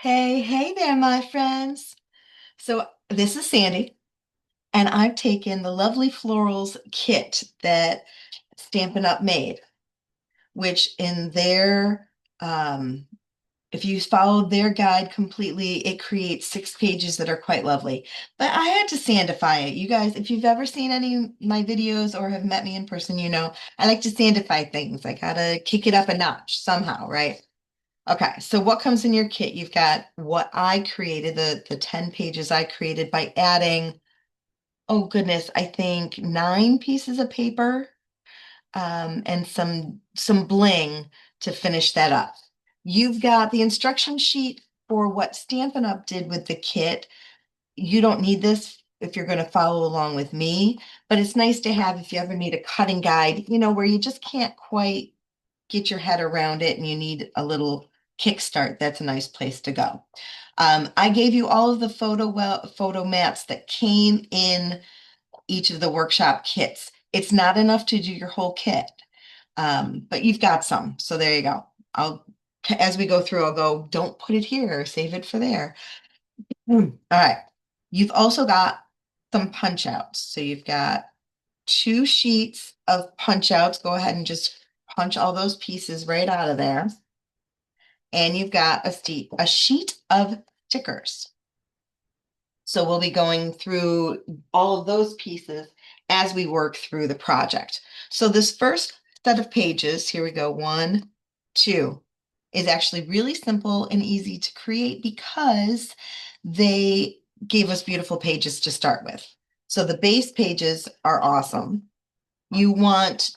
Hey there, my friends. So this is Sandy, and I've taken the Lovely Florals kit that Stampin' Up made, which in their, um, if you follow their guide completely, it creates 6 pages that are quite lovely. But I had to sandify it. You guys, if you've ever seen any of my videos or have met me in person, you know I like to sandify things. I gotta kick it up a notch somehow, right? Okay, so what comes in your kit? You've got what I created, the 10 pages I created by adding, oh goodness, I think 9 pieces of paper and some bling to finish that up. You've got the instruction sheet for what Stampin' Up did with the kit. You don't need this if you're going to follow along with me, but it's nice to have if you ever need a cutting guide, where you just can't quite get your head around it and you need a little kickstart. That's a nice place to go. I gave you all of the photo mats that came in each of the workshop kits. It's not enough to do your whole kit, but you've got some. So there you go. As we go through, I'll go, don't put it here, save it for there. All right. You've also got some punch outs. So you've got 2 sheets of punch outs. Go ahead and just punch all those pieces right out of there. And you've got a sheet of stickers. So we'll be going through all of those pieces as we work through the project. So this first set of pages, here we go, 1, 2, is actually really simple and easy to create because they gave us beautiful pages to start with. So the base pages are awesome. You want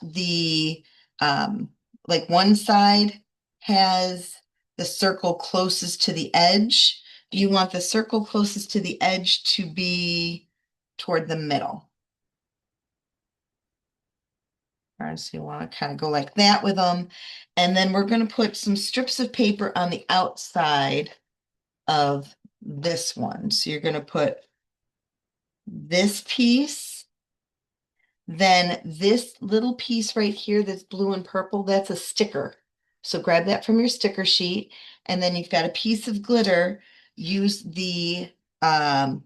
like one side has the circle closest to the edge. You want the circle closest to the edge to be toward the middle. All right, so you want to kind of go like that with them. And then we're going to put some strips of paper on the outside of this one. So you're going to put this piece, then this little piece right here that's blue and purple, that's a sticker. So grab that from your sticker sheet, and then you've got a piece of glitter. Use the one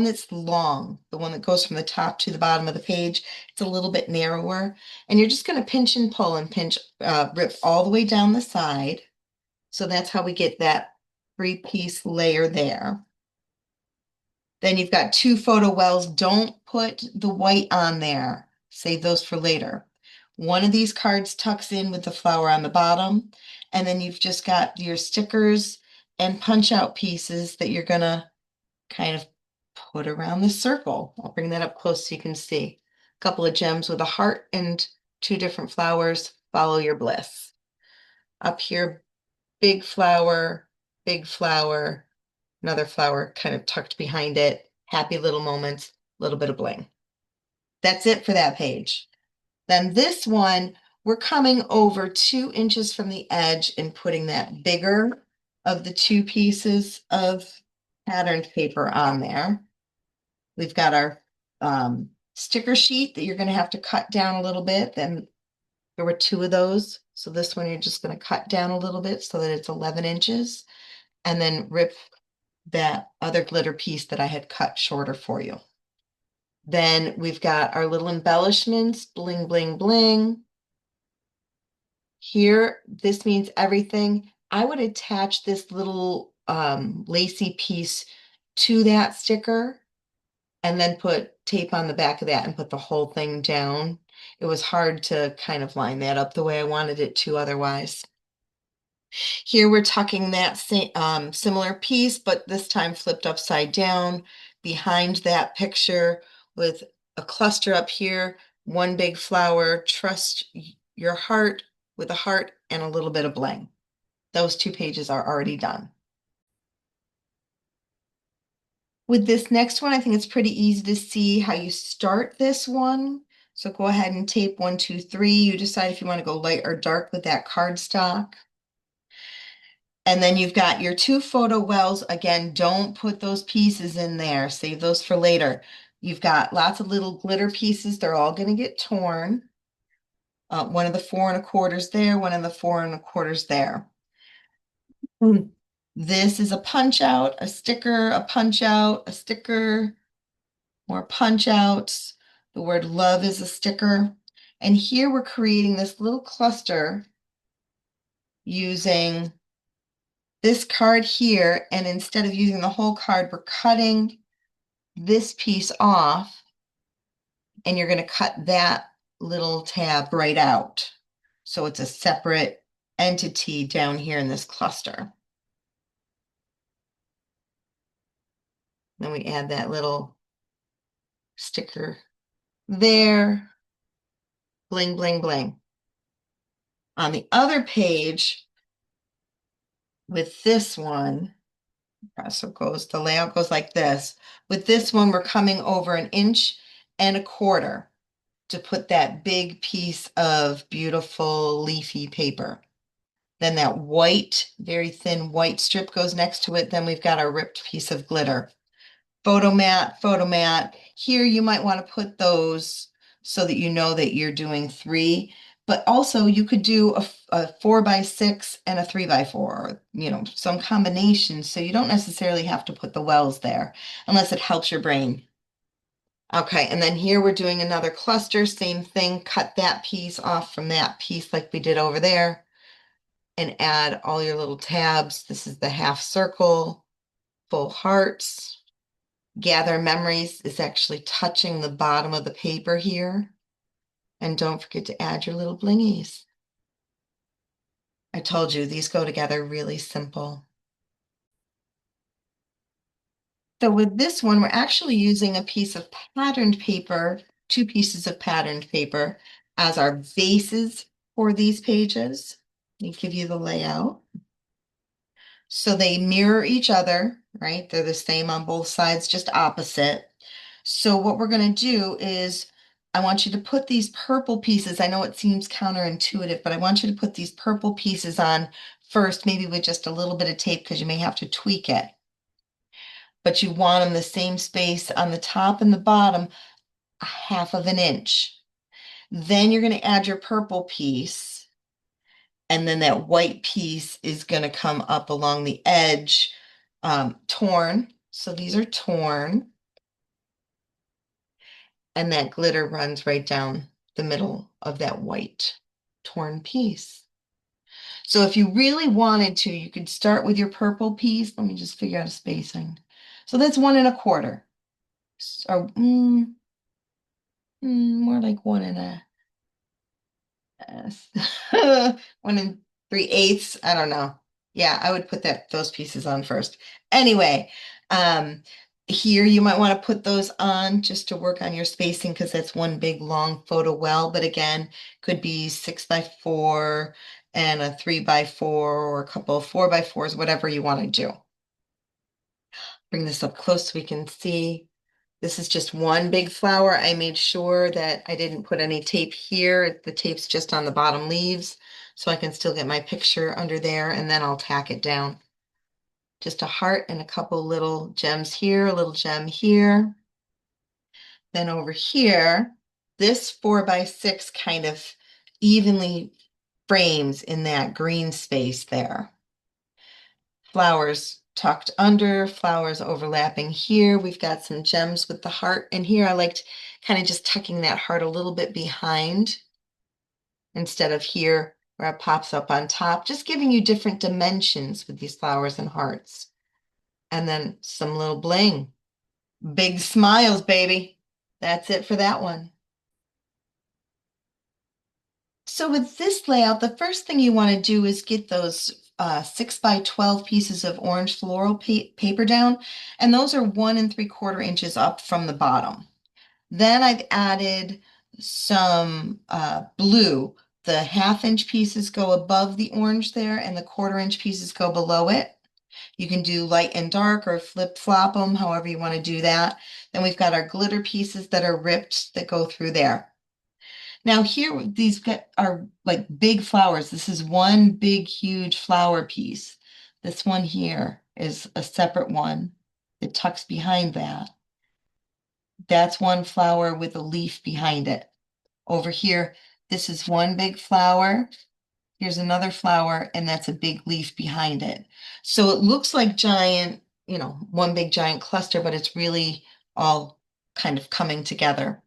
that's long, the one that goes from the top to the bottom of the page. It's a little bit narrower, and you're just going to pinch and pull and rip all the way down the side. So that's how we get that 3-piece layer there. Then you've got 2 photo wells. Don't put the white on there. Save those for later. One of these cards tucks in with the flower on the bottom. And then you've just got your stickers and punch out pieces that you're going to kind of put around the circle. I'll bring that up close so you can see. A couple of gems with a heart and 2 different flowers. Follow your bliss. Up here, big flower, another flower kind of tucked behind it. Happy little moments, a little bit of bling. That's it for that page. Then this one, we're coming over 2 inches from the edge and putting that bigger of the 2 pieces of patterned paper on there. We've got our sticker sheet that you're going to have to cut down a little bit. Then there were 2 of those. So this one, you're just going to cut down a little bit so that it's 11 inches and then rip that other glitter piece that I had cut shorter for you. Then we've got our little embellishments, bling, bling, bling. Here, this means everything. I would attach this little lacy piece to that sticker and then put tape on the back of that and put the whole thing down. It was hard to kind of line that up the way I wanted it to otherwise. Here we're tucking that same similar piece, but this time flipped upside down behind that picture with a cluster up here, one big flower, trust your heart with a heart and a little bit of bling. Those 2 pages are already done. With this next one, I think it's pretty easy to see how you start this one. So go ahead and tape 1, 2, 3. You decide if you want to go light or dark with that cardstock. And then you've got your 2 photo wells. Again, don't put those pieces in there. Save those for later. You've got lots of little glitter pieces. They're all going to get torn. One of the 4 1/4s there, one of the 4 1/4s there. Mm. This is a punch out, a sticker, a punch out, a sticker, more punch outs. The word love is a sticker. And here we're creating this little cluster using this card here. And instead of using the whole card, we're cutting this piece off, and you're going to cut that little tab right out. So it's a separate entity down here in this cluster. Then we add that little sticker there. Bling, bling, bling. On the other page, with this one, so the layout goes like this. With this one, we're coming over 1.25 inches to put that big piece of beautiful leafy paper. Then that white, very thin white strip goes next to it. Then we've got our ripped piece of glitter. Photo mat, photo mat. Here you might want to put those so that you know that you're doing 3, but also you could do a 4x6 and a 3x4, some combination. So you don't necessarily have to put the wells there unless it helps your brain. Okay, and then here we're doing another cluster, same thing, cut that piece off from that piece like we did over there and add all your little tabs. This is the half circle, full hearts. Gather memories is actually touching the bottom of the paper here. And don't forget to add your little blingies. I told you these go together really simple. So with this one, we're actually using a piece of patterned paper, 2 pieces of patterned paper as our bases for these pages. Let me give you the layout. So they mirror each other, right? They're the same on both sides, just opposite. So what we're going to do is I want you to put these purple pieces. I know it seems counterintuitive, but I want you to put these purple pieces on first, maybe with just a little bit of tape because you may have to tweak it. But you want them the same space on the top and the bottom, 1/2 inch. Then you're going to add your purple piece. And then that white piece is going to come up along the edge, torn. So these are torn. And that glitter runs right down the middle of that white torn piece. So if you really wanted to, you could start with your purple piece. Let me just figure out a spacing. So that's 1.25. Or more like 1 3/8. I don't know. Yeah, I would put those pieces on first. Anyway, here you might want to put those on just to work on your spacing because that's one big long photo well. But again, could be 6x4 and a 3x4 or a couple of 4x4s, whatever you want to do. Bring this up close so we can see. This is just one big flower. I made sure that I didn't put any tape here. The tape's just on the bottom leaves, so I can still get my picture under there, and then I'll tack it down. Just a heart and a couple little gems here, a little gem here. Then over here, this 4x6 kind of evenly frames in that green space there. Flowers tucked under, flowers overlapping here. We've got some gems with the heart in here. I liked kind of just tucking that heart a little bit behind instead of here where it pops up on top, just giving you different dimensions with these flowers and hearts. And then some little bling. Big smiles, baby. That's it for that one. So with this layout, the first thing you want to do is get those 6x12 pieces of orange floral paper down, and those are 1 3/4 inches up from the bottom. Then I've added some blue. The 1/2 inch pieces go above the orange there, and the 1/4 inch pieces go below it. You can do light and dark or flip-flop them, however you want to do that. Then we've got our glitter pieces that are ripped that go through there. Now here, these are like big flowers. This is one big, huge flower piece. This one here is a separate one that tucks behind that. That's one flower with a leaf behind it. Over here, this is one big flower. Here's another flower, and that's a big leaf behind it. So it looks like giant, one big giant cluster, but it's really all kind of coming together.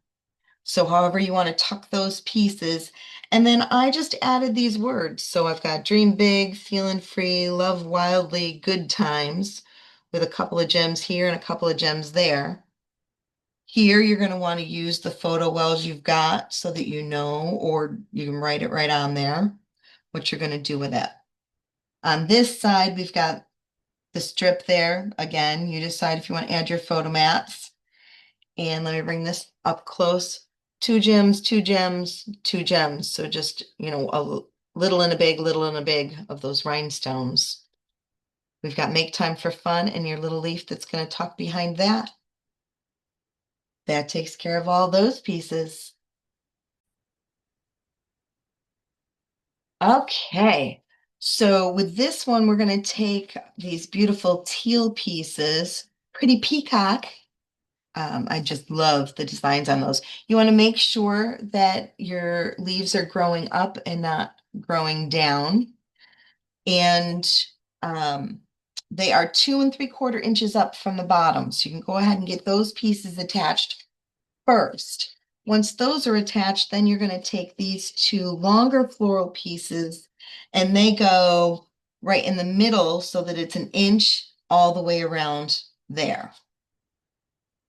So however you want to tuck those pieces. And then I just added these words. So I've got dream big, feeling free, love wildly, good times, with a couple of gems here and a couple of gems there. Here, you're going to want to use the photo wells you've got so that you know, or you can write it right on there, what you're going to do with it. On this side, we've got the strip there. Again, you decide if you want to add your photo mats. And let me bring this up close. Two gems, two gems, two gems. So just, a little and a big, little and a big of those rhinestones. We've got make time for fun and your little leaf that's going to tuck behind that. That takes care of all those pieces. Okay, so with this one, we're going to take these beautiful teal pieces, pretty peacock. I just love the designs on those. You want to make sure that your leaves are growing up and not growing down. And um, they are 2 3/4 inches up from the bottom. So you can go ahead and get those pieces attached first. Once those are attached, then you're going to take these two longer floral pieces and they go right in the middle so that it's an inch all the way around there.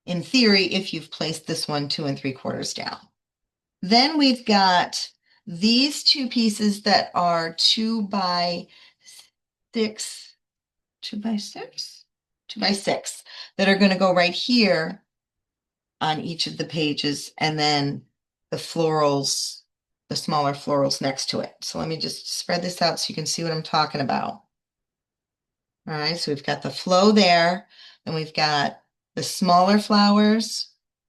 In theory, if you've placed this one 2 3/4 down. Then we've got these two pieces that are 2 by 6, 2 by 6, 2 by 6 that are going to go right here on each of the pages, and then the florals, the smaller florals next to it. So let me just spread this out so you can see what I'm talking about. All right, so we've got the flow there, and we've got the smaller flowers,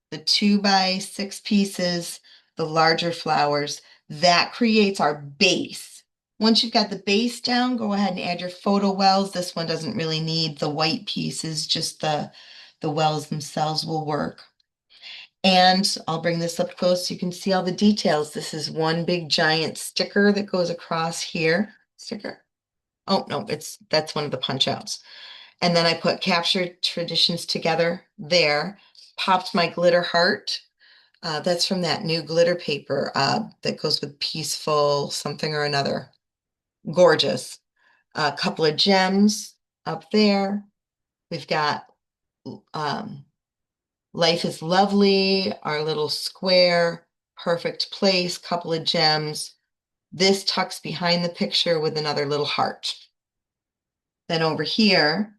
the 2 by 6 pieces, the larger flowers. That creates our base. Once you've got the base down, go ahead and add your photo wells. This one doesn't really need the white pieces, just the wells themselves will work. And I'll bring this up close so you can see all the details. This is one big giant sticker that goes across here. Sticker. Oh, no, that's one of the punch outs. And then I put captured traditions together there, popped my glitter heart. That's from that new glitter paper that goes with peaceful something or another. Gorgeous. A couple of gems up there. We've got Life is Lovely, our little square, perfect place, couple of gems. This tucks behind the picture with another little heart. Then over here,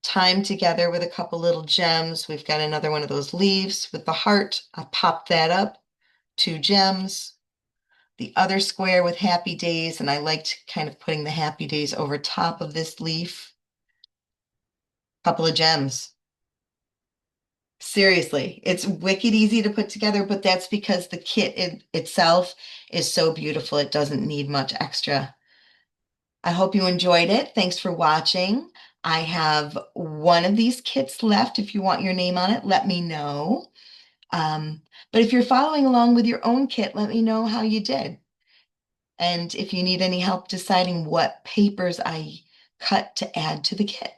Time Together with a couple little gems. We've got another one of those leaves with the heart. I popped that up, 2 gems. The other square with Happy Days, and I liked kind of putting the Happy Days over top of this leaf. Couple of gems. Seriously, it's wicked easy to put together, but that's because the kit itself is so beautiful. It doesn't need much extra. I hope you enjoyed it. Thanks for watching. I have one of these kits left. If you want your name on it, let me know. Um, but if you're following along with your own kit, let me know how you did. And if you need any help deciding what papers I cut to add to the kit.